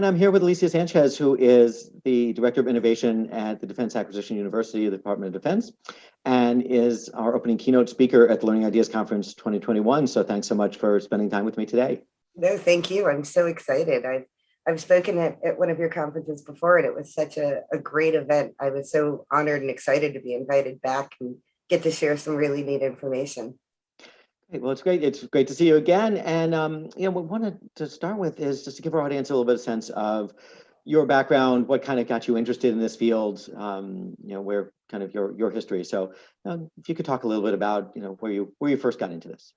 I'm here with Alicia Sanchez, who is the Director of Innovation at the Defense Acquisition University of the Department of Defense, and is our opening keynote speaker at the Learning Ideas Conference 2021. So thanks so much for spending time with me today. No, thank you. I'm so excited. I've spoken at one of your conferences before, and it was such a great event. I was so honored and excited to be invited back and get to share some really neat information. Well, it's great. It's great to see you again. And what we wanted to start with is just to give our audience a little bit of sense of your background, what kind of got you interested in this field, where kind of your history. So if you could talk a little bit about, where you first got into this.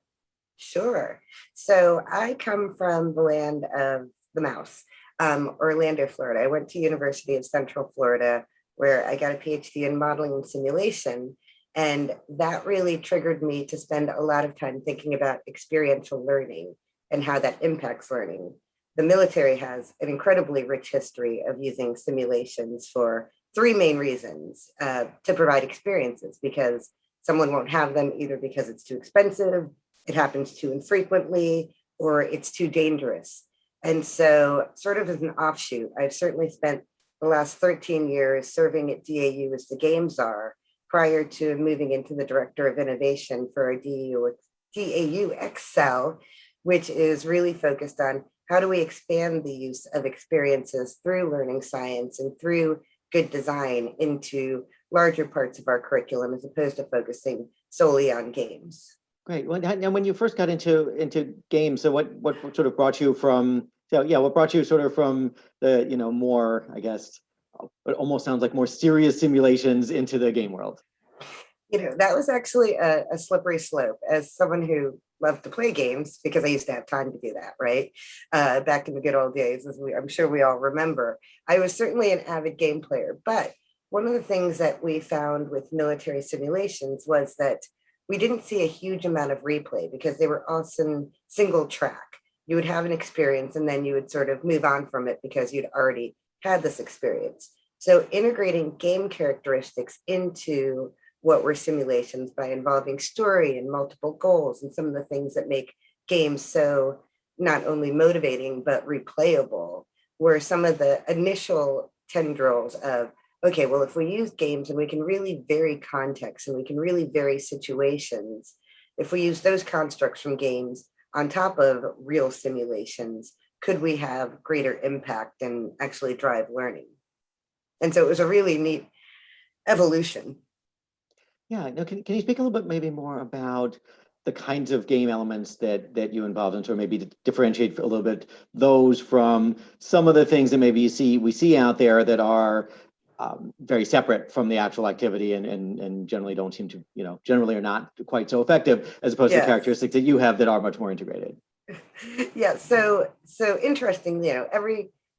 Sure. So I come from the land of the mouse, Orlando, Florida. I went to University of Central Florida, where I got a PhD in modeling and simulation. And that really triggered me to spend a lot of time thinking about experiential learning and how that impacts learning. The military has an incredibly rich history of using simulations for three main reasons: to provide experiences, because someone won't have them either because it's too expensive, it happens too infrequently, or it's too dangerous. And so, sort of as an offshoot, I've certainly spent the last 13 years serving at DAU as the game czar, prior to moving into the Director of Innovation for a DAU Excel, which is really focused on how do we expand the use of experiences through learning science and through good design into larger parts of our curriculum, as opposed to focusing solely on games. Great. Well, and when you first got into games, so what sort of brought you from? So yeah, what brought you sort of from the more, I guess, it almost sounds like more serious simulations into the game world? That was actually a slippery slope. As someone who loved to play games, because I used to have time to do that, right? Back in the good old days, I'm sure we all remember, I was certainly an avid game player. But one of the things that we found with military simulations was that we didn't see a huge amount of replay because they were often single track. You would have an experience and then you would sort of move on from it because you'd already had this experience. So integrating game characteristics into what were simulations by involving story and multiple goals and some of the things that make games so not only motivating but replayable were some of the initial tendrils of, okay, well, if we use games and we can really vary context and we can really vary situations, if we use those constructs from games on top of real simulations, could we have greater impact and actually drive learning? And so it was a really neat evolution. Yeah. Now, can you speak a little bit maybe more about the kinds of game elements that you involved in, or maybe to differentiate a little bit those from some of the things that maybe we see out there that are very separate from the actual activity and generally don't seem to, generally are not quite so effective, as opposed to the characteristics that you have that are much more integrated. Yeah, so interesting,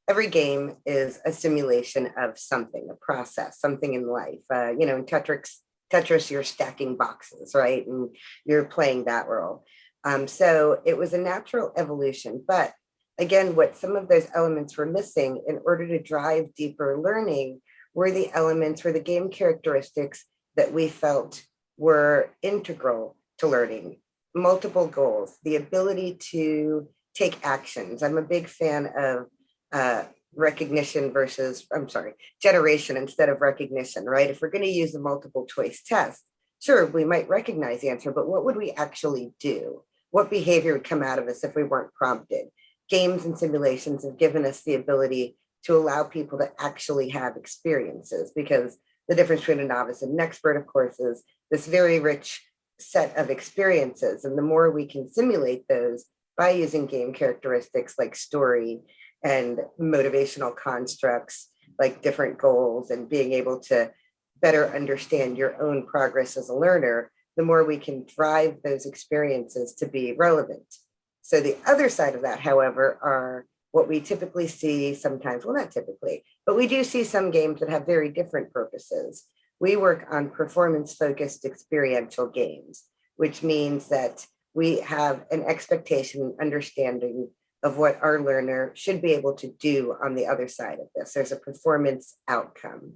every game is a simulation of something, a process, something in life. In Tetris, you're stacking boxes, right? And you're playing that role. So it was a natural evolution. But again, what some of those elements were missing in order to drive deeper learning were the elements, were the game characteristics that we felt were integral to learning. Multiple goals, the ability to take actions. I'm a big fan of generation instead of recognition, right? If we're going to use a multiple choice test, sure, we might recognize the answer, but what would we actually do? What behavior would come out of us if we weren't prompted? Games and simulations have given us the ability to allow people to actually have experiences, because the difference between a novice and an expert, of course, is this very rich set of experiences. And the more we can simulate those by using game characteristics like story and motivational constructs like different goals and being able to better understand your own progress as a learner, the more we can drive those experiences to be relevant. So the other side of that, however, are what we typically see sometimes, well, not typically, but we do see some games that have very different purposes. We work on performance-focused experiential games, which means that we have an expectation and understanding of what our learner should be able to do on the other side of this. There's a performance outcome.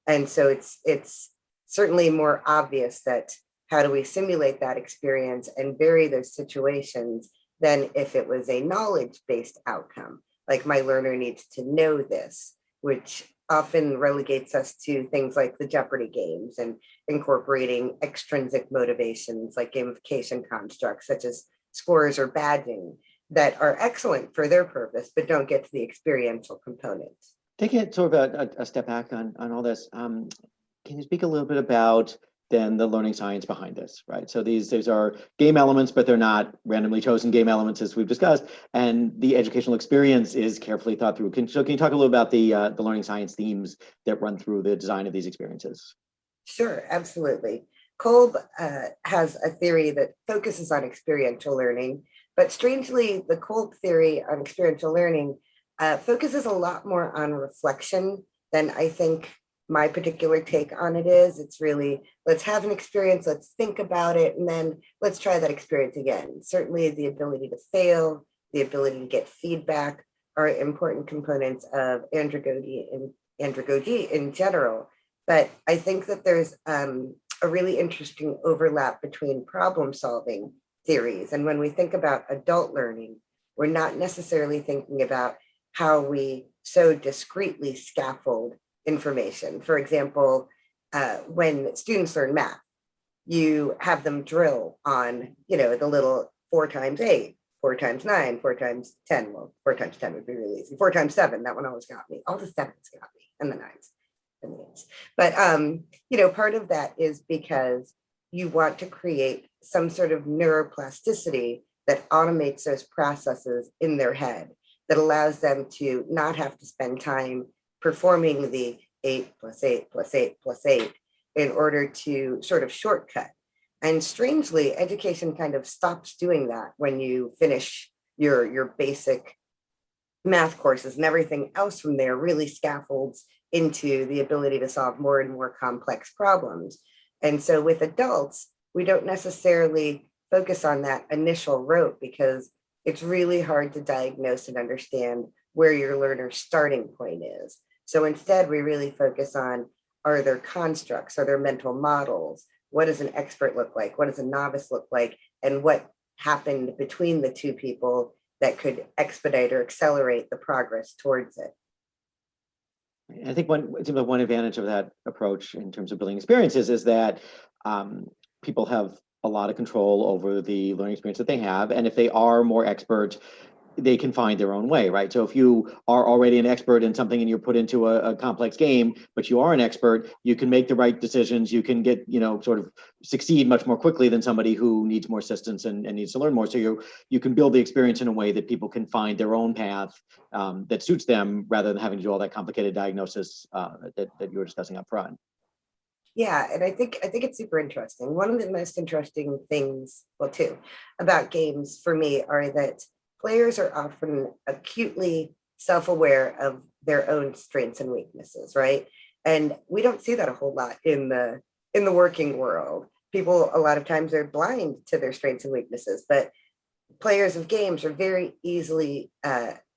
And so it's certainly more obvious that how do we simulate that experience and vary those situations than if it was a knowledge-based outcome. like my learner needs to know this, which often relegates us to things like the Jeopardy games and incorporating extrinsic motivations like gamification constructs such as scores or badging that are excellent for their purpose, but don't get to the experiential components. Taking it sort of a step back on all this, can you speak a little bit about then the learning science behind this, right? So these are game elements, but they're not randomly chosen game elements as we've discussed, and the educational experience is carefully thought through. Can you talk a little about the learning science themes that run through the design of these experiences? Sure, absolutely. Kolb has a theory that focuses on experiential learning, but strangely, the Kolb theory on experiential learning focuses a lot more on reflection than I think my particular take on it is. It's really, let's have an experience, let's think about it, and then let's try that experience again. Certainly the ability to fail, the ability to get feedback are important components of andragogy in general. But I think that there's a really interesting overlap between problem solving theories. And when we think about adult learning, we're not necessarily thinking about how we so discretely scaffold information. For example, when students learn math, you have them drill on, the little 4 times 8, 4 times 9, 4 times 10. Well, 4 times 10 would be really easy. 4 times 7, that one always got me. All the 7s got me, and the 9s. And the 8s. But, part of that is because you want to create some sort of neuroplasticity that automates those processes in their head, that allows them to not have to spend time performing the 8 plus 8 plus 8 plus 8 in order to sort of shortcut. And strangely, education kind of stops doing that when you finish your basic math courses, and everything else from there really scaffolds into the ability to solve more and more complex problems. And so with adults, we don't necessarily focus on that initial rote because it's really hard to diagnose and understand where your learner's starting point is. So instead, we really focus on, are there constructs? Are there mental models? What does an expert look like? What does a novice look like? And what happened between the two people that could expedite or accelerate the progress towards it? I think one advantage of that approach in terms of building experiences is that people have a lot of control over the learning experience that they have. And if they are more expert, they can find their own way, right? So if you are already an expert in something and you're put into a complex game, but you are an expert, you can make the right decisions. You can get, sort of succeed much more quickly than somebody who needs more assistance and needs to learn more. So you can build the experience in a way that people can find their own path that suits them rather than having to do all that complicated diagnosis that you were discussing up front. Yeah, and I think it's super interesting. One of the most interesting things, well, two, about games for me are that players are often acutely self-aware of their own strengths and weaknesses, right? And we don't see that a whole lot in the working world. People a lot of times are blind to their strengths and weaknesses, but players of games are very easily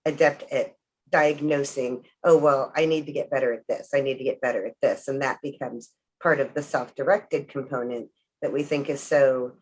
adept at diagnosing, oh, well, I need to get better at this. I need to get better at this. And that becomes part of the self-directed component that we think is so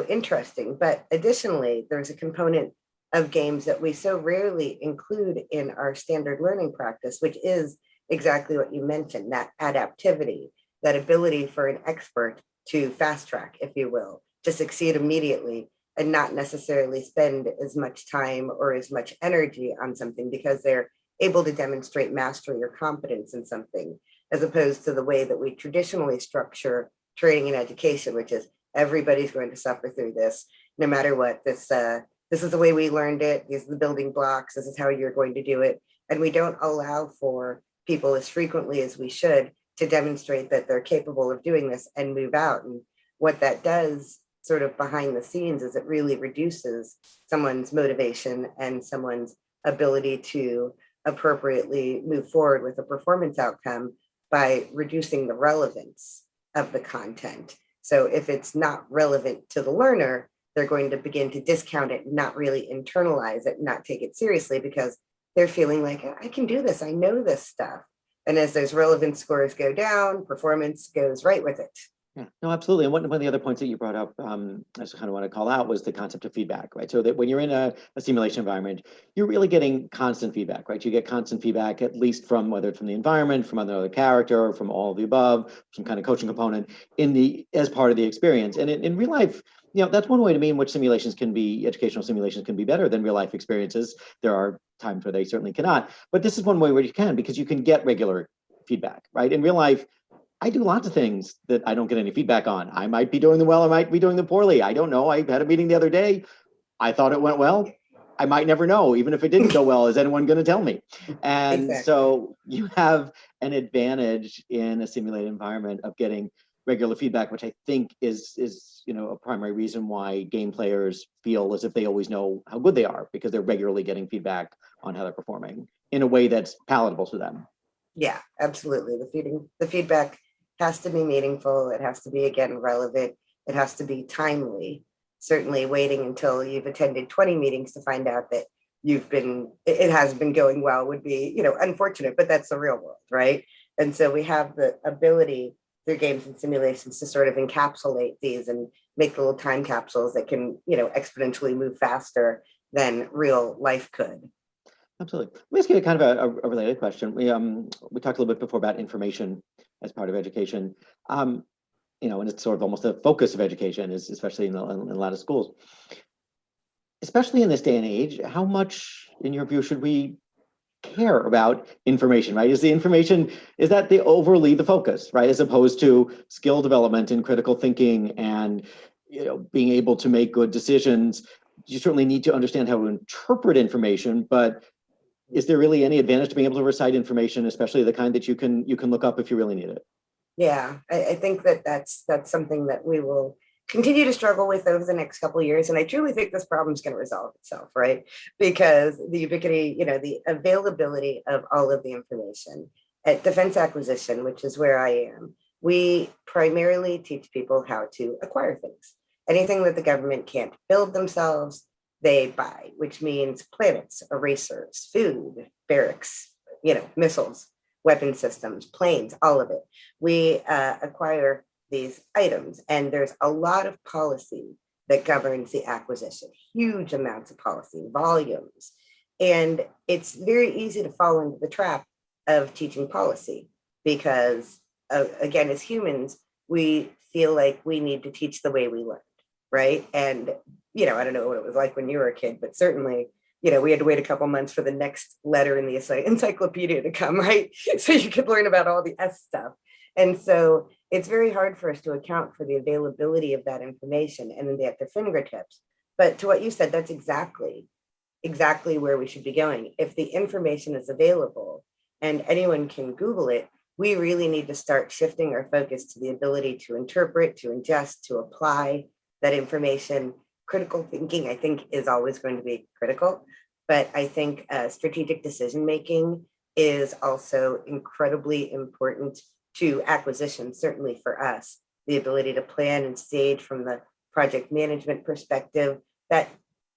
interesting. But additionally, there's a component of games that we so rarely include in our standard learning practice, which is exactly what you mentioned, that adaptivity, that ability for an expert to fast track, if you will, to succeed immediately and not necessarily spend as much time or as much energy on something because they're able to demonstrate mastery or competence in something, as opposed to the way that we traditionally structure training and education, which is everybody's going to suffer through this, no matter what. This is the way we learned it. These are the building blocks. This is how you're going to do it. And we don't allow for people as frequently as we should to demonstrate that they're capable of doing this and move out. And what that does sort of behind the scenes is it really reduces someone's motivation and someone's ability to appropriately move forward with a performance outcome by reducing the relevance of the content. So if it's not relevant to the learner, they're going to begin to discount it, not really internalize it, not take it seriously because they're feeling like, I can do this, I know this stuff. And as those relevance scores go down, performance goes right with it. Yeah, no, absolutely. And one of the other points that you brought up, I just kind of want to call out was the concept of feedback, right? So that when you're in a simulation environment, you're really getting constant feedback, right? You get constant feedback, at least from whether it's from the environment, from another character, or from all of the above, some kind of coaching component as part of the experience. And in real life, that's one way to me in which educational simulations can be better than real life experiences. There are times where they certainly cannot, but this is one way where you can, because you can get regular feedback, right? In real life, I do lots of things that I don't get any feedback on. I might be doing them well, I might be doing them poorly. I don't know. I had a meeting the other day. I thought it went well. I might never know. Even if it didn't go well, is anyone going to tell me? And Exactly. so you have an advantage in a simulated environment of getting regular feedback, which I think is a primary reason why game players feel as if they always know how good they are, because they're regularly getting feedback on how they're performing in a way that's palatable to them. Yeah, absolutely. The feedback has to be meaningful. It has to be, again, relevant. It has to be timely. Certainly waiting until you've attended 20 meetings to find out that it has been going well would be, unfortunate, but that's the real world, right? And so we have the ability through games and simulations to sort of encapsulate these and make little time capsules that can, exponentially move faster than real life could. Absolutely. Let me ask you kind of a related question. We talked a little bit before about information as part of education. And it's sort of almost the focus of education, is especially in a lot of schools. Especially in this day and age, how much, in your view, should we care about information, right? Is that the overly the focus, right? As opposed to skill development and critical thinking and being able to make good decisions. You certainly need to understand how to interpret information, but is there really any advantage to being able to recite information, especially the kind that you can look up if you really need it? Yeah, I think that's something that we will continue to struggle with over the next couple of years. And I truly think this problem is going to resolve itself, right? Because the ubiquity, the availability of all of the information at defense acquisition, which is where I am, we primarily teach people how to acquire things. Anything that the government can't build themselves, they buy, which means planets, erasers, food, barracks, missiles, weapon systems, planes, all of it. We acquire these items, and there's a lot of policy that governs the acquisition, huge amounts of policy, volumes. And it's very easy to fall into the trap of teaching policy because, again, as humans, we feel like we need to teach the way we learned, right? And, I don't know what it was like when you were a kid, but certainly we had to wait a couple months for the next letter in the encyclopedia to come, right? So you could learn about all the S stuff. And so it's very hard for us to account for the availability of that information and then at their fingertips. But to what you said, that's exactly where we should be going. If the information is available and anyone can Google it, we really need to start shifting our focus to the ability to interpret, to ingest, to apply that information. Critical thinking, I think, is always going to be critical, but I think strategic decision making is also incredibly important to acquisition, certainly for us. The ability to plan and stage from the project management perspective that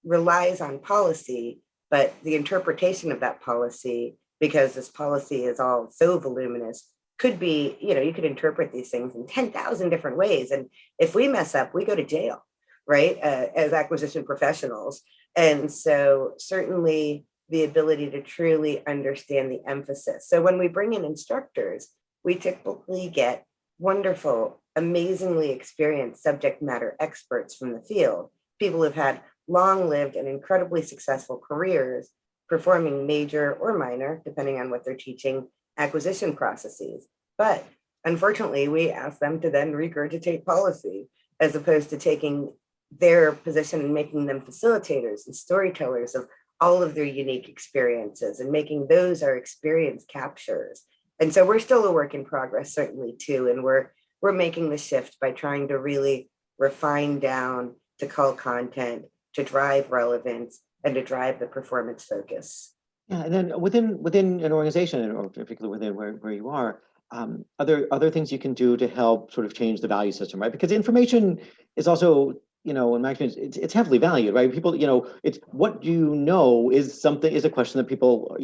relies on policy, but the interpretation of that policy, because this policy is all so voluminous, could be, you could interpret these things in 10,000 different ways. And if we mess up, we go to jail, right, as acquisition professionals. And so certainly the ability to truly understand the emphasis. So when we bring in instructors, we typically get wonderful, amazingly experienced subject matter experts from the field, people who've had long-lived and incredibly successful careers performing major or minor, depending on what they're teaching, acquisition processes. But unfortunately, we ask them to then regurgitate policy as opposed to taking their position and making them facilitators and storytellers of all of their unique experiences and making those our experience captures. And so we're still a work in progress, certainly too. And we're making the shift by trying to really refine down to cull content, to drive relevance, and to drive the performance focus. Yeah, and then within an organization, or particularly within where you are there things you can do to help sort of change the value system, right? Because information is also, in my experience, it's heavily valued, right? People, it's what is a question that people,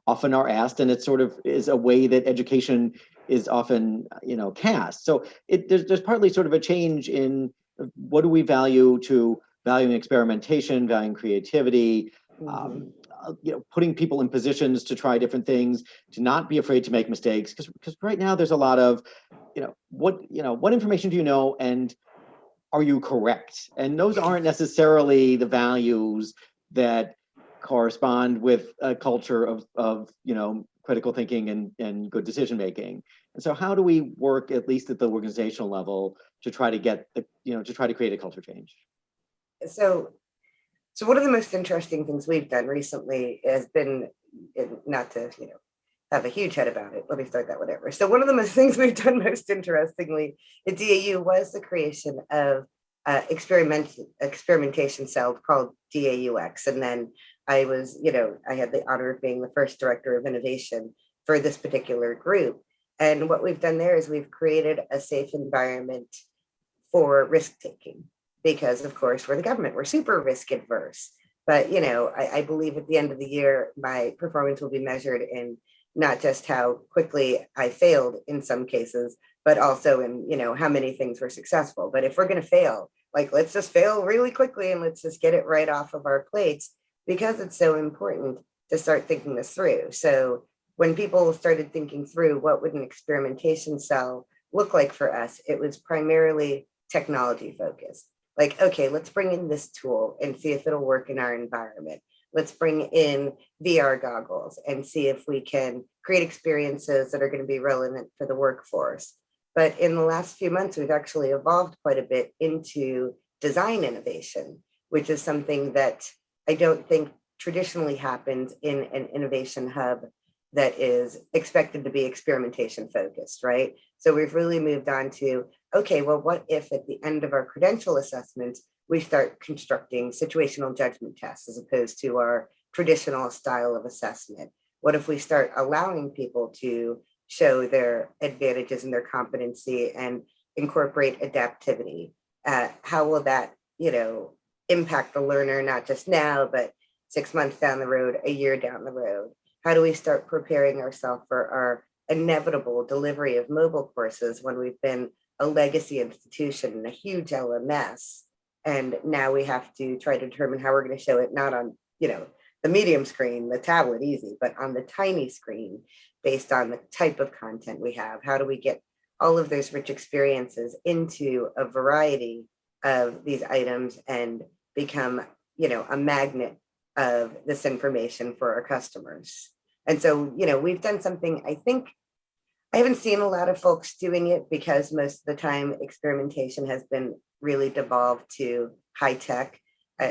often are asked, and it sort of is a way that education is often, cast. So there's partly sort of a change in what do we value to valuing experimentation, valuing creativity, putting people in positions to try different things, to not be afraid to make mistakes. Because right now there's a lot of, what information do you know, and are you correct? And those aren't necessarily the values that correspond with a culture of critical thinking and good decision making. And so how do we work, at least at the organizational level, to try to get to try to create a culture change? So one of the most interesting things we've done recently has been, not to, have a huge head about it. Let me start that whatever. So one of the most things we've done most interestingly at DAU was the creation of experimentation cell called DAUX. And then I had the honor of being the first director of innovation for this particular group. And what we've done there is we've created a safe environment for risk taking, because of course we're the government, we're super risk adverse. But I believe at the end of the year, my performance will be measured in not just how quickly I failed in some cases, but also in, how many things were successful. But if we're going to fail, let's just fail really quickly and let's just get it right off of our plates, because it's so important to start thinking this through. So when people started thinking through what would an experimentation cell look like for us, it was primarily technology focused. Okay, let's bring in this tool and see if it'll work in our environment. Let's bring in VR goggles and see if we can create experiences that are going to be relevant for the workforce. But in the last few months, we've actually evolved quite a bit into design innovation, which is something that I don't think traditionally happens in an innovation hub that is expected to be experimentation focused, right? So we've really moved on to, okay, well, what if at the end of our credential assessments, we start constructing situational judgment tests as opposed to our traditional style of assessment? What if we start allowing people to show their advantages and their competency and incorporate adaptivity? How will that, impact the learner, not just now, but 6 months down the road, a year down the road? How do we start preparing ourselves for our inevitable delivery of mobile courses when we've been a legacy institution and a huge LMS? And now we have to try to determine how we're going to show it, not on, the medium screen, the tablet, easy, but on the tiny screen based on the type of content we have. How do we get all of those rich experiences into a variety of these items and become, a magnet of this information for our customers? And so, we've done something, I think, I haven't seen a lot of folks doing it, because most of the time experimentation has been really devolved to high tech.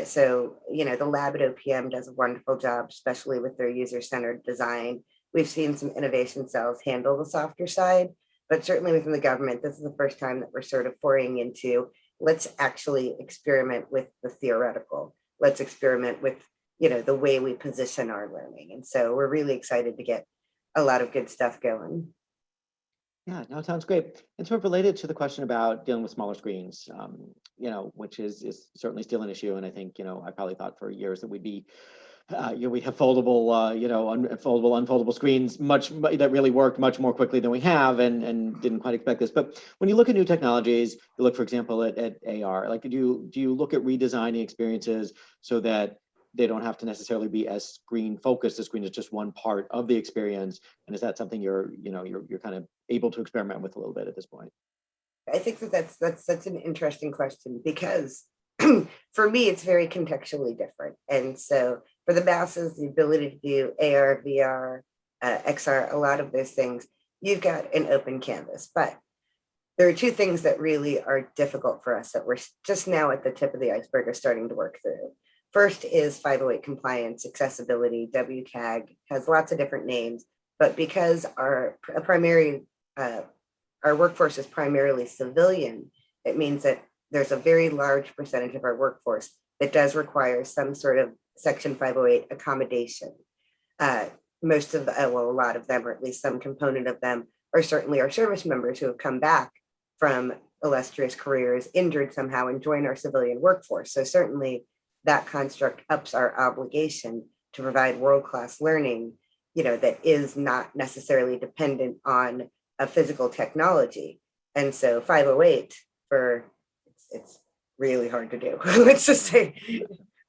So, the lab at OPM does a wonderful job, especially with their user-centered design. We've seen some innovation cells handle the softer side, but certainly within the government, this is the first time that we're sort of foraying into, let's actually experiment with the theoretical. Let's experiment with, the way we position our learning. And so we're really excited to get a lot of good stuff going. Yeah, no, it sounds great. And sort of related to the question about dealing with smaller screens, which is certainly still an issue. And I think, I probably thought for years that we'd be, we have foldable, unfoldable screens that really work much more quickly than we have, and didn't quite expect this. But when you look at new technologies, you look, for example, at AR, do you look at redesigning experiences so that they don't have to necessarily be as screen focused? The screen is just one part of the experience. And is that something you're kind of able to experiment with a little bit at this point? I think that's such an interesting question, because for me, it's very contextually different. And so for the masses, the ability to do AR, VR, XR, a lot of those things, you've got an open canvas. But there are two things that really are difficult for us that we're just now at the tip of the iceberg are starting to work through. First is 508 compliance, accessibility. WCAG has lots of different names, but because our workforce is primarily civilian, it means that there's a very large percentage of our workforce that does require some sort of Section 508 accommodation. A lot of them, or at least some component of them, are certainly our service members who have come back from illustrious careers, injured somehow, and join our civilian workforce. So certainly that construct ups our obligation to provide world-class learning, that is not necessarily dependent on a physical technology. And so 508 for it's really hard to do. Let's just say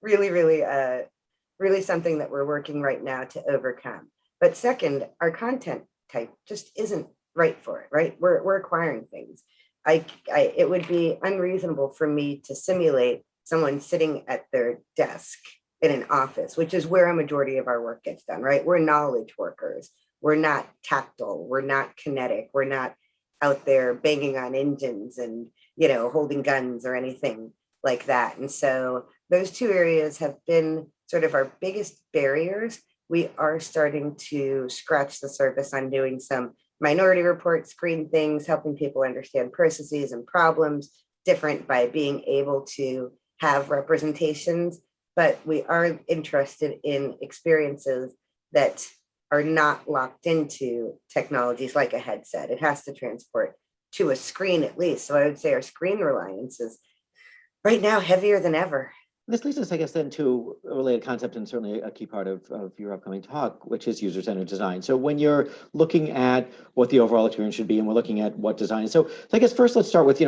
really, really something that we're working right now to overcome. But second, our content type just isn't right for it, right? We're acquiring things. It would be unreasonable for me to simulate someone sitting at their desk in an office, which is where a majority of our work gets done, right? We're knowledge workers. We're not tactile. We're not kinetic. We're not out there banging on engines and, holding guns or anything like that. And so those two areas have been sort of our biggest barriers. We are starting to scratch the surface on doing some minority report screen things, helping people understand processes and problems different by being able to have representations. But we are interested in experiences that are not locked into technologies like a headset. It has to transport to a screen at least. So I would say our screen reliance is right now heavier than ever. This leads us, I guess, then to a related concept and certainly a key part of your upcoming talk, which is user-centered design. So when you're looking at what the overall experience should be, and we're looking at what design is. So I guess first let's start with,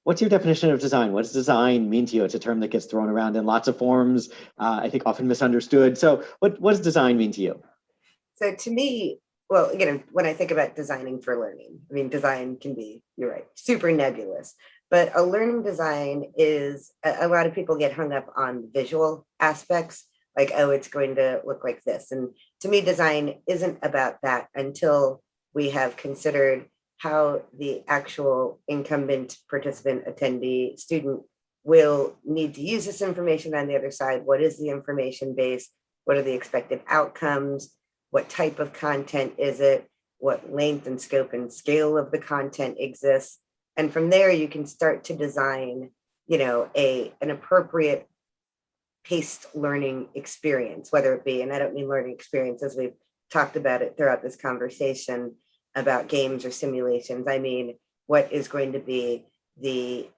what's your definition of design? What does design mean to you? It's a term that gets thrown around in lots of forms, I think often misunderstood. So what does design mean to you? So to me, well, when I think about designing for learning, I mean, design can be, you're right, super nebulous. But a learning design is, a lot of people get hung up on visual aspects, like, oh, it's going to look like this. And to me, design isn't about that until we have considered how the actual incumbent participant, attendee, student will need to use this information on the other side. What is the information base? What are the expected outcomes? What type of content is it? What length and scope and scale of the content exists? And from there, you can start to design, an appropriate paced learning experience, whether it be, and I don't mean learning experience as we've talked about it throughout this conversation about games or simulations. I mean, what is going to be the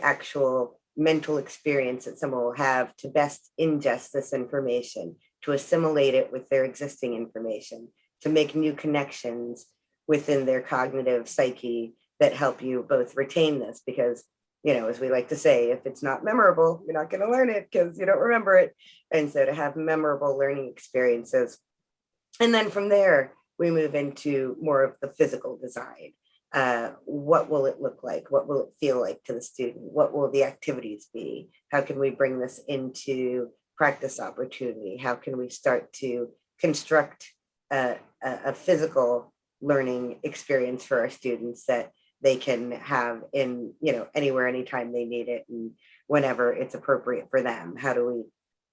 actual mental experience that someone will have to best ingest this information, to assimilate it with their existing information, to make new connections within their cognitive psyche that help you both retain this, because, as we like to say, if it's not memorable, you're not going to learn it because you don't remember it. And so to have memorable learning experiences. And then from there, we move into more of the physical design. What will it look like? What will it feel like to the student? What will the activities be? How can we bring this into practice opportunity? How can we start to construct a physical learning experience for our students that they can have in, anywhere, anytime they need it and whenever it's appropriate for them? How do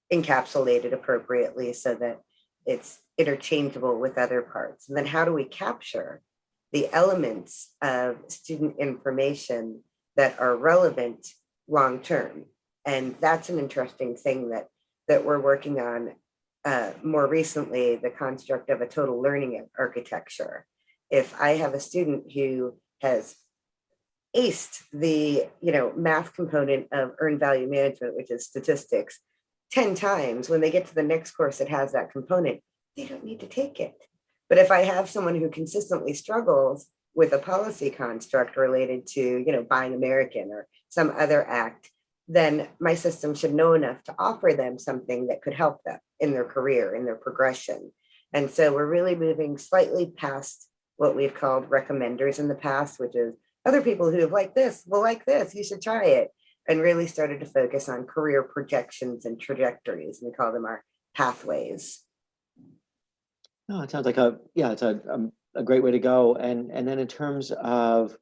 we encapsulate it appropriately so that it's interchangeable with other parts? And then how do we capture the elements of student information that are relevant long-term? And that's an interesting thing that we're working on more recently, the construct of a total learning architecture. If I have a student who has aced the math component of earned value management, which is statistics, 10 times, when they get to the next course that has that component, they don't need to take it. But if I have someone who consistently struggles with a policy construct related to buying American or some other act, then my system should know enough to offer them something that could help them in their career, in their progression. And so we're really moving slightly past what we've called recommenders in the past, which is other people who have liked this will like this, you should try it, and really started to focus on career projections and trajectories. We call them our pathways. No, it sounds like it's a great way to go. And then in terms of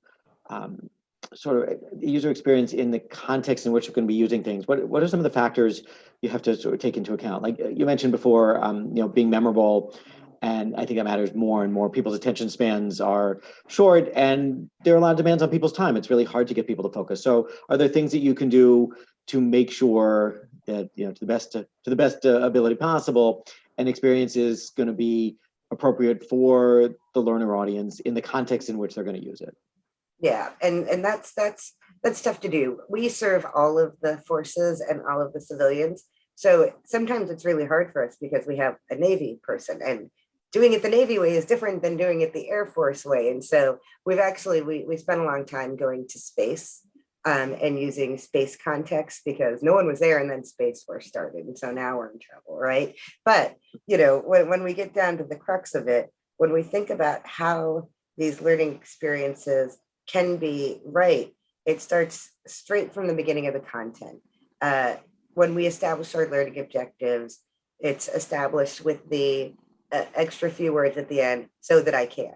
sort of user experience in the context in which you're going to be using things, what are some of the factors you have to sort of take into account? Like you mentioned before, being memorable, and I think that matters more and more. People's attention spans are short, and there are a lot of demands on people's time. It's really hard to get people to focus. So, are there things that you can do to make sure that to the best ability possible, an experience is going to be appropriate for the learner audience in the context in which they're going to use it? Yeah, and that's tough to do. We serve all of the forces and all of the civilians. So sometimes it's really hard for us because we have a Navy person and doing it the Navy way is different than doing it the Air Force way. And so we spent a long time going to space and using space context because no one was there and then Space Force started. And so now we're in trouble, right? But, when we get down to the crux of it, when we think about how these learning experiences can be right, it starts straight from the beginning of the content. When we establish our learning objectives, it's established with the extra few words at the end, so that I can.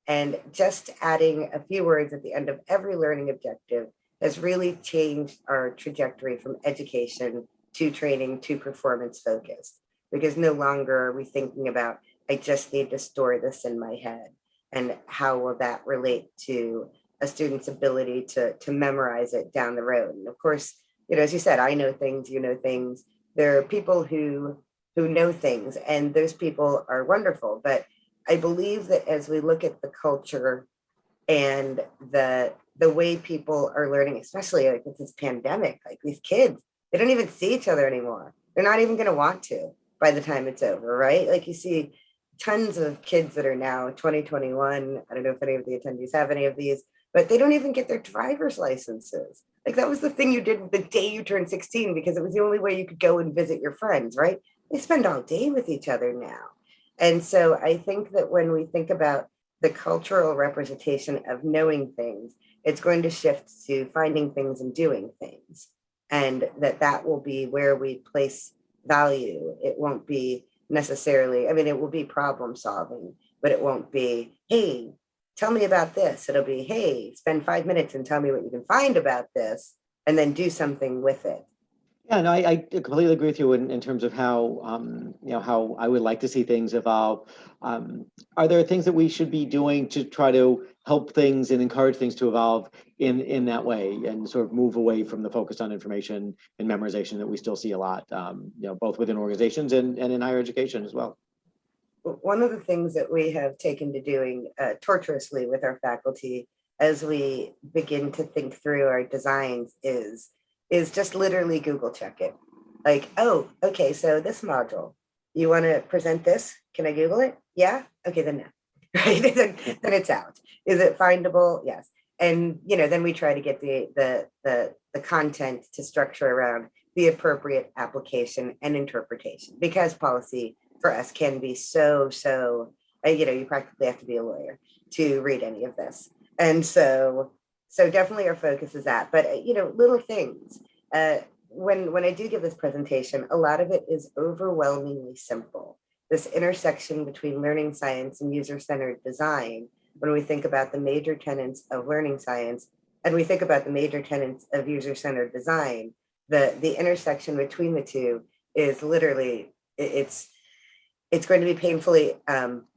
And just adding a few words at the end of every learning objective has really changed our trajectory from education to training to performance focused. Because no longer are we thinking about, I just need to store this in my head. And how will that relate to a student's ability to memorize it down the road? And of course, as you said, I know things, you know things. There are people who know things, and those people are wonderful. But I believe that as we look at the culture and the way people are learning, especially like with this pandemic, like these kids, they don't even see each other anymore. They're not even going to want to by the time it's over, right? Like you see tons of kids that are now 2021. I don't know if any of the attendees have any of these, but they don't even get their driver's licenses. Like that was the thing you did the day you turned 16 because it was the only way you could go and visit your friends, right? They spend all day with each other now. And so I think that when we think about the cultural representation of knowing things, it's going to shift to finding things and doing things. And that will be where we place value. It won't be necessarily, it will be problem solving, but it won't be, hey, tell me about this. It'll be, hey, spend 5 minutes and tell me what you can find about this, and then do something with it. Yeah, no, I completely agree with you in terms of how how I would like to see things evolve. Are there things that we should be doing to try to help things and encourage things to evolve in that way and sort of move away from the focus on information and memorization that we still see a lot, both within organizations and in higher education as well? One of the things that we have taken to doing torturously with our faculty as we begin to think through our designs is just literally Google check it. Like, oh, okay, so this module, you want to present this? Can I Google it? Yeah? Okay, then no. Right? then it's out. Is it findable? Yes. And then we try to get the content to structure around the appropriate application and interpretation, because policy for us can be so you practically have to be a lawyer to read any of this. And so definitely our focus is that, but little things. When I do give this presentation, a lot of it is overwhelmingly simple. This intersection between learning science and user-centered design, when we think about the major tenets of learning science and we think about the major tenets of user-centered design, the intersection between the two is literally, it's going to be painfully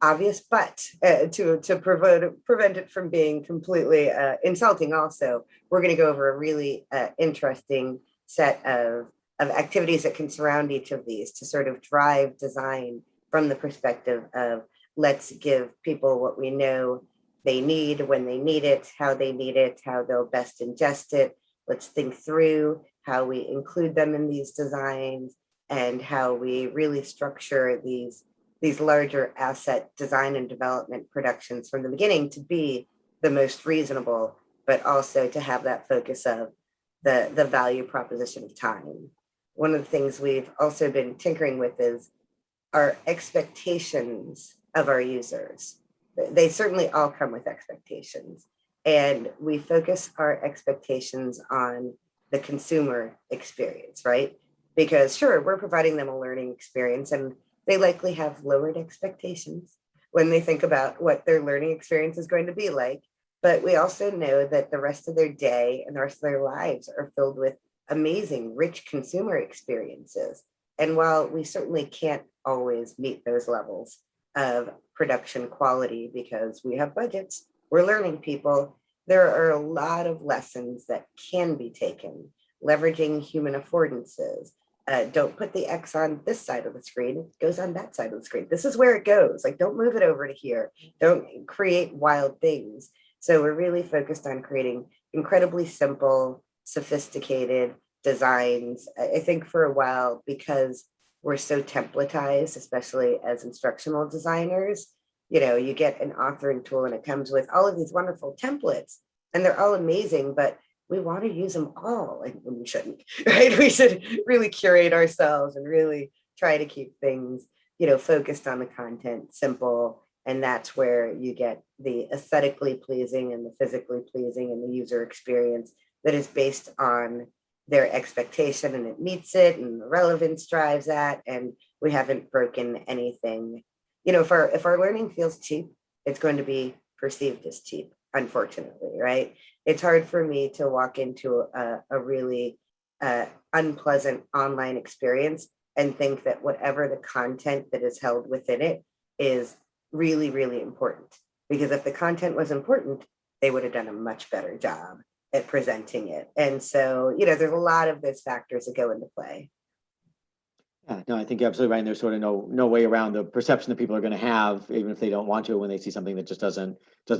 obvious, but to prevent it from being completely insulting also, we're going to go over a really interesting set of activities that can surround each of these to sort of drive design from the perspective of, let's give people what we know they need, when they need it, how they'll best ingest it. Let's think through how we include them in these designs and how we really structure these larger asset design and development productions from the beginning to be the most reasonable, but also to have that focus of the value proposition of time. One of the things we've also been tinkering with is our expectations of our users. They certainly all come with expectations, and we focus our expectations on the consumer experience, right? Because sure, we're providing them a learning experience, and they likely have lowered expectations when they think about what their learning experience is going to be like. But we also know that the rest of their day and the rest of their lives are filled with amazing, rich consumer experiences. And while we certainly can't always meet those levels of production quality because we have budgets, we're learning people, there are a lot of lessons that can be taken, leveraging human affordances. Don't put the X on this side of the screen, it goes on that side of the screen. This is where it goes. Like, don't move it over to here. Don't create wild things. So we're really focused on creating incredibly simple, sophisticated designs. I think for a while, because we're so templatized, especially as instructional designers. You know, you get an authoring tool and it comes with all of these wonderful templates and they're all amazing, but we want to use them all, and we shouldn't, right? We should really curate ourselves and really try to keep things, you know, focused on the content, simple. And that's where you get the aesthetically pleasing and the physically pleasing and the user experience that is based on their expectation and it meets it and the relevance drives that. And we haven't broken anything. You know, if our learning feels cheap, it's going to be perceived as cheap, unfortunately, right? It's hard for me to walk into a really unpleasant online experience and think that whatever the content that is held within it is really, really important. Because if the content was important, they would have done a much better job at presenting it. And so, you know, there's a lot of those factors that go into play. Yeah, no, I think you're absolutely right. And there's sort of no way around the perception that people are going to have, even if they don't want to, when they see something that just doesn't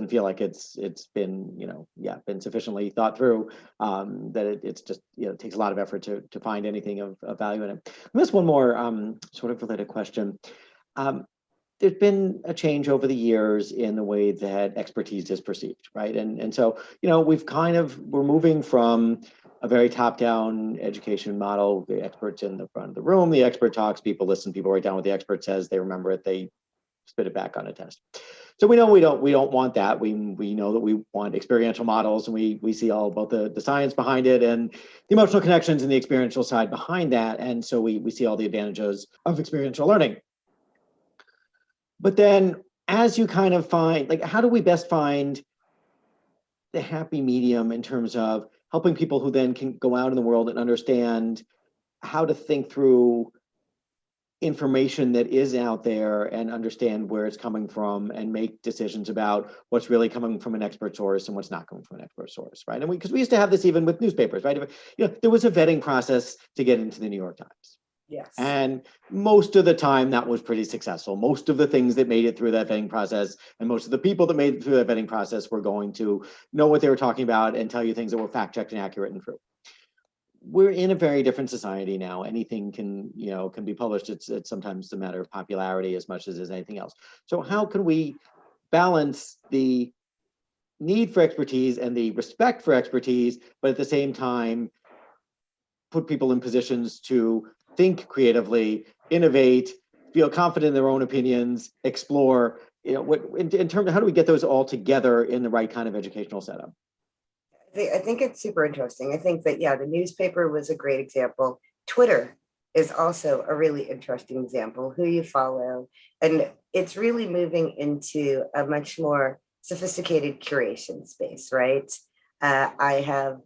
feel like it's been, you know, been sufficiently thought through. That it's just, you know, it takes a lot of effort to find anything of value in it. Just one more sort of related question. There's been a change over the years in the way that expertise is perceived, right? And so, you know, we're moving from a very top-down education model. The expert's in the front of the room, the expert talks, people listen, people write down what the expert says, they remember it, they spit it back on a test. So we know we don't want that. We know that we want experiential models, and we see all both the science behind it and the emotional connections and the experiential side behind that. And so we see all the advantages of experiential learning. But then as you kind of find, like, how do we best find the happy medium in terms of helping people who then can go out in the world and understand how to think through information that is out there and understand where it's coming from and make decisions about what's really coming from an expert source and what's not coming from an expert source, right? And because we used to have this even with newspapers, right? You know, there was a vetting process to get into the New York Times. Yes. And most of the time that was pretty successful. Most of the things that made it through that vetting process and most of the people that made it through that vetting process were going to know what they were talking about and tell you things that were fact-checked and accurate and true. We're in a very different society now. Anything can be published. It's sometimes a matter of popularity as much as is anything else. So how can we balance the need for expertise and the respect for expertise, but at the same time put people in positions to think creatively, innovate, feel confident in their own opinions, explore, you know, what in terms of how do we get those all together in the right kind of educational setup? I think it's super interesting. I think that, yeah, the newspaper was a great example. Twitter is also a really interesting example, who you follow. And it's really moving into a much more sophisticated curation space, right? I'm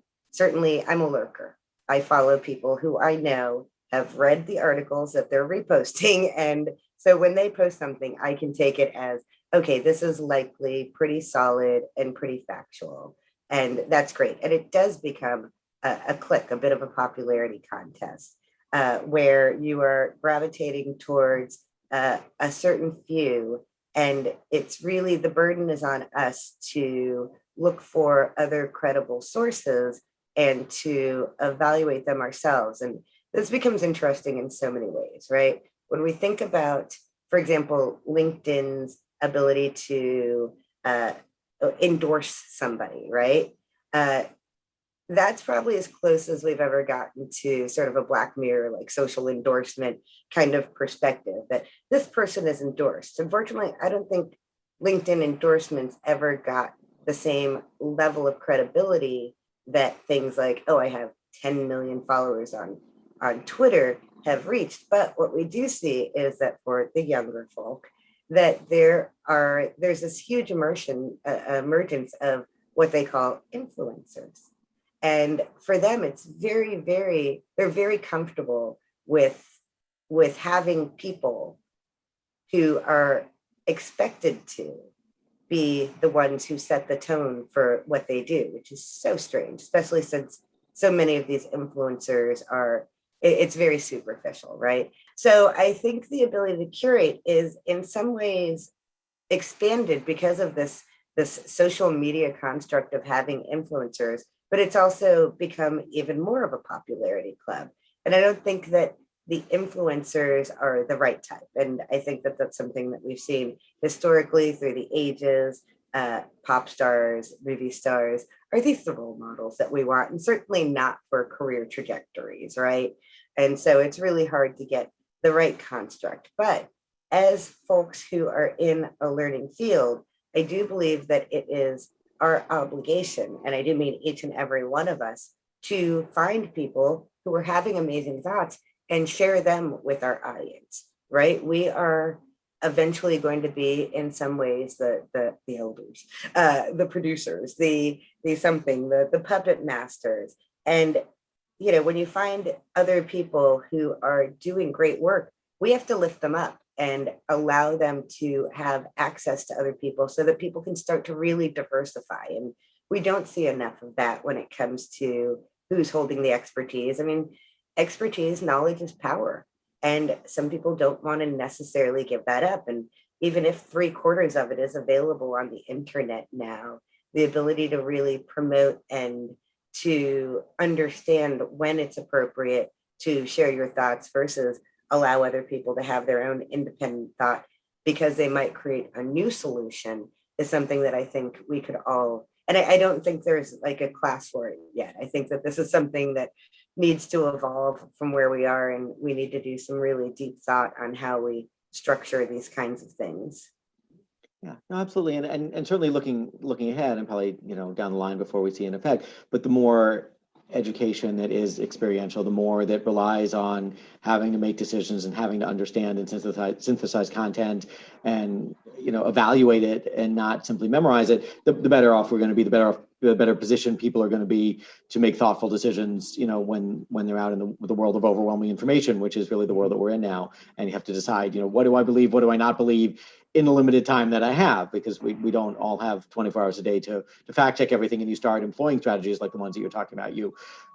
a lurker. I follow people who I know have read the articles that they're reposting. And so when they post something, I can take it as, okay, this is likely pretty solid and pretty factual. And that's great. And it does become a click, a bit of a popularity contest, where you are gravitating towards a certain few. And it's really, the burden is on us to look for other credible sources and to evaluate them ourselves. And this becomes interesting in so many ways, right? When we think about, for example, LinkedIn's ability to endorse somebody, right? That's probably as close as we've ever gotten to sort of a Black Mirror, like social endorsement kind of perspective, that this person is endorsed. Unfortunately, I don't think LinkedIn endorsements ever got the same level of credibility that things like, oh, I have 10 million followers on Twitter have reached. But what we do see is that for the younger folk, that there's this huge emergence of what they call influencers. And for them, it's they're very comfortable with having people who are expected to be the ones who set the tone for what they do, which is so strange, especially since so many of these influencers it's very superficial, right? So I think the ability to curate is in some ways expanded because of this social media construct of having influencers, but it's also become even more of a popularity club. And I don't think that the influencers are the right type. And I think that that's something that we've seen historically through the ages. Pop stars, movie stars, are these the role models that we want? And certainly not for career trajectories, right? And so it's really hard to get the right construct. But as folks who are in a learning field, I do believe that it is our obligation, and I do mean each and every one of us, to find people who are having amazing thoughts and share them with our audience, right? We are eventually going to be in some ways the elders, the producers, the something, the puppet masters. And you know, when you find other people who are doing great work, we have to lift them up and allow them to have access to other people so that people can start to really diversify. And we don't see enough of that when it comes to who's holding the expertise. I mean, expertise, knowledge is power. And some people don't want to necessarily give that up. And even if 3/4 of it is available on the internet now, the ability to really promote and to understand when it's appropriate to share your thoughts versus allow other people to have their own independent thought because they might create a new solution is something that I think we could all, and I don't think there's like a class for it yet. I think that this is something that needs to evolve from where we are, and we need to do some really deep thought on how we structure these kinds of things. Yeah, no, absolutely. And certainly looking ahead and probably, down the line before we see an effect, but the more education that is experiential, the more that relies on having to make decisions and having to understand and synthesize content and, evaluate it and not simply memorize it, the better off we're going to be, the better position people are going to be to make thoughtful decisions, when they're out in the world of overwhelming information, which is really the world that we're in now. And you have to decide, what do I believe? What do I not believe? In the limited time that I have, because we don't all have 24 hours a day to fact check everything, and you start employing strategies like the ones that you're talking about. You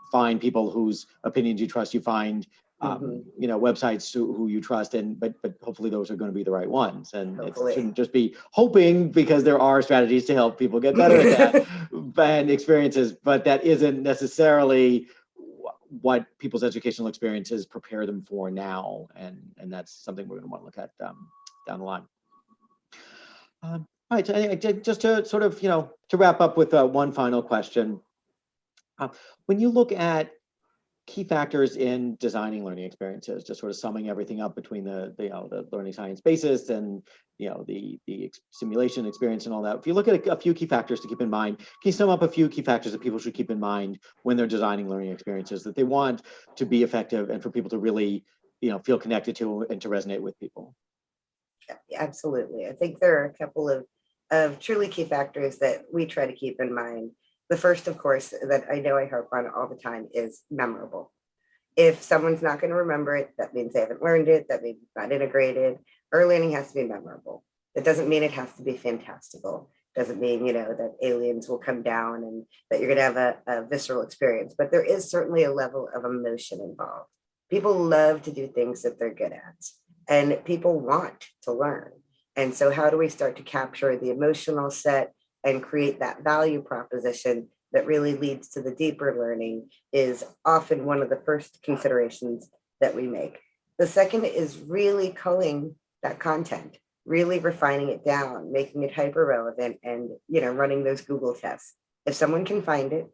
find people whose opinions you trust, you find websites who you trust, but hopefully those are going to be the right ones. And hopefully. It shouldn't just be hoping, because there are strategies to help people get better at that and experiences, but that isn't necessarily what people's educational experiences prepare them for now. And that's something we're going to want to look at down the line. All right, so just to sort of, to wrap up with one final question. When you look at key factors in designing learning experiences, just sort of summing everything up between the learning science basis and, the simulation experience and all that, if you look at a few key factors to keep in mind, can you sum up a few key factors that people should keep in mind when they're designing learning experiences that they want to be effective and for people to really, feel connected to and to resonate with people? Yeah, absolutely. I think there are a couple of truly key factors that we try to keep in mind. The first, of course, that I know I harp on all the time is memorable. If someone's not going to remember it, that means they haven't learned it, that means it's not integrated. Our learning has to be memorable. It doesn't mean it has to be fantastical. Doesn't mean, that aliens will come down and that you're going to have a visceral experience. But there is certainly a level of emotion involved. People love to do things that they're good at, and people want to learn. And so how do we start to capture the emotional set and create that value proposition that really leads to the deeper learning is often one of the first considerations that we make. The second is really culling that content, really refining it down, making it hyper relevant, and running those Google tests. If someone can find it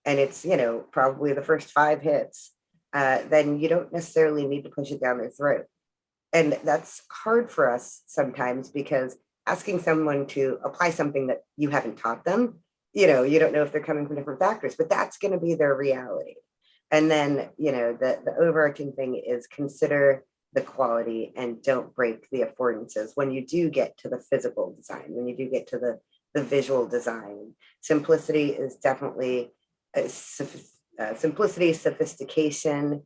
and it's probably the first 5 hits, then you don't necessarily need to push it down their throat. And that's hard for us sometimes because asking someone to apply something that you haven't taught them, you don't know if they're coming from different factors, but that's going to be their reality. And then, the overarching thing is consider the quality and don't break the affordances. When you do get to the physical design, when you do get to the visual design, simplicity is definitely simplicity, sophistication.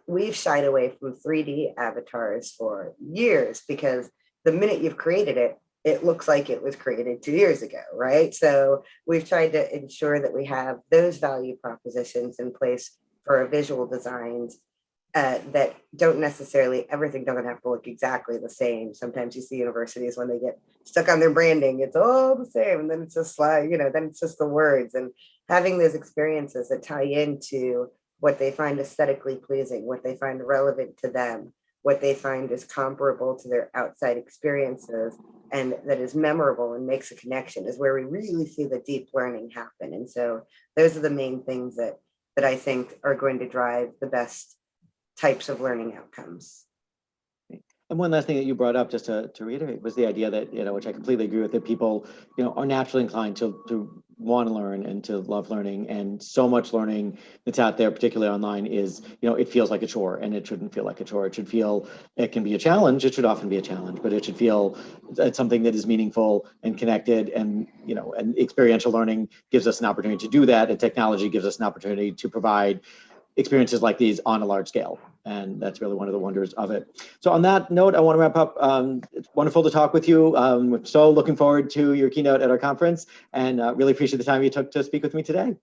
We've shied away from 3D avatars for years because the minute you've created it, it looks like it was created 2 years ago, right? So we've tried to ensure that we have those value propositions in place for our visual designs that don't necessarily, everything doesn't have to look exactly the same. Sometimes you see universities when they get stuck on their branding, it's all the same. And then it's just like, then it's just the words, and having those experiences that tie into what they find aesthetically pleasing, what they find relevant to them, what they find is comparable to their outside experiences, and that is memorable and makes a connection is where we really see the deep learning happen. And so those are the main things that I think are going to drive the best types of learning outcomes. And one last thing that you brought up, just to reiterate, was the idea that, which I completely agree with, that people, are naturally inclined to want to learn and to love learning. And so much learning that's out there, particularly online, is, it feels like a chore, and it shouldn't feel like a chore. It can be a challenge. It should often be a challenge, but it should feel it's something that is meaningful and connected. And, and experiential learning gives us an opportunity to do that. And technology gives us an opportunity to provide experiences like these on a large scale. And that's really one of the wonders of it. So on that note, I want to wrap up. It's wonderful to talk with you. We're so looking forward to your keynote at our conference, and really appreciate the time you took to speak with me today.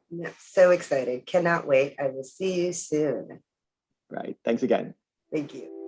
Yeah, so excited. Cannot wait. I will see you soon. Right. Thanks again. Thank you.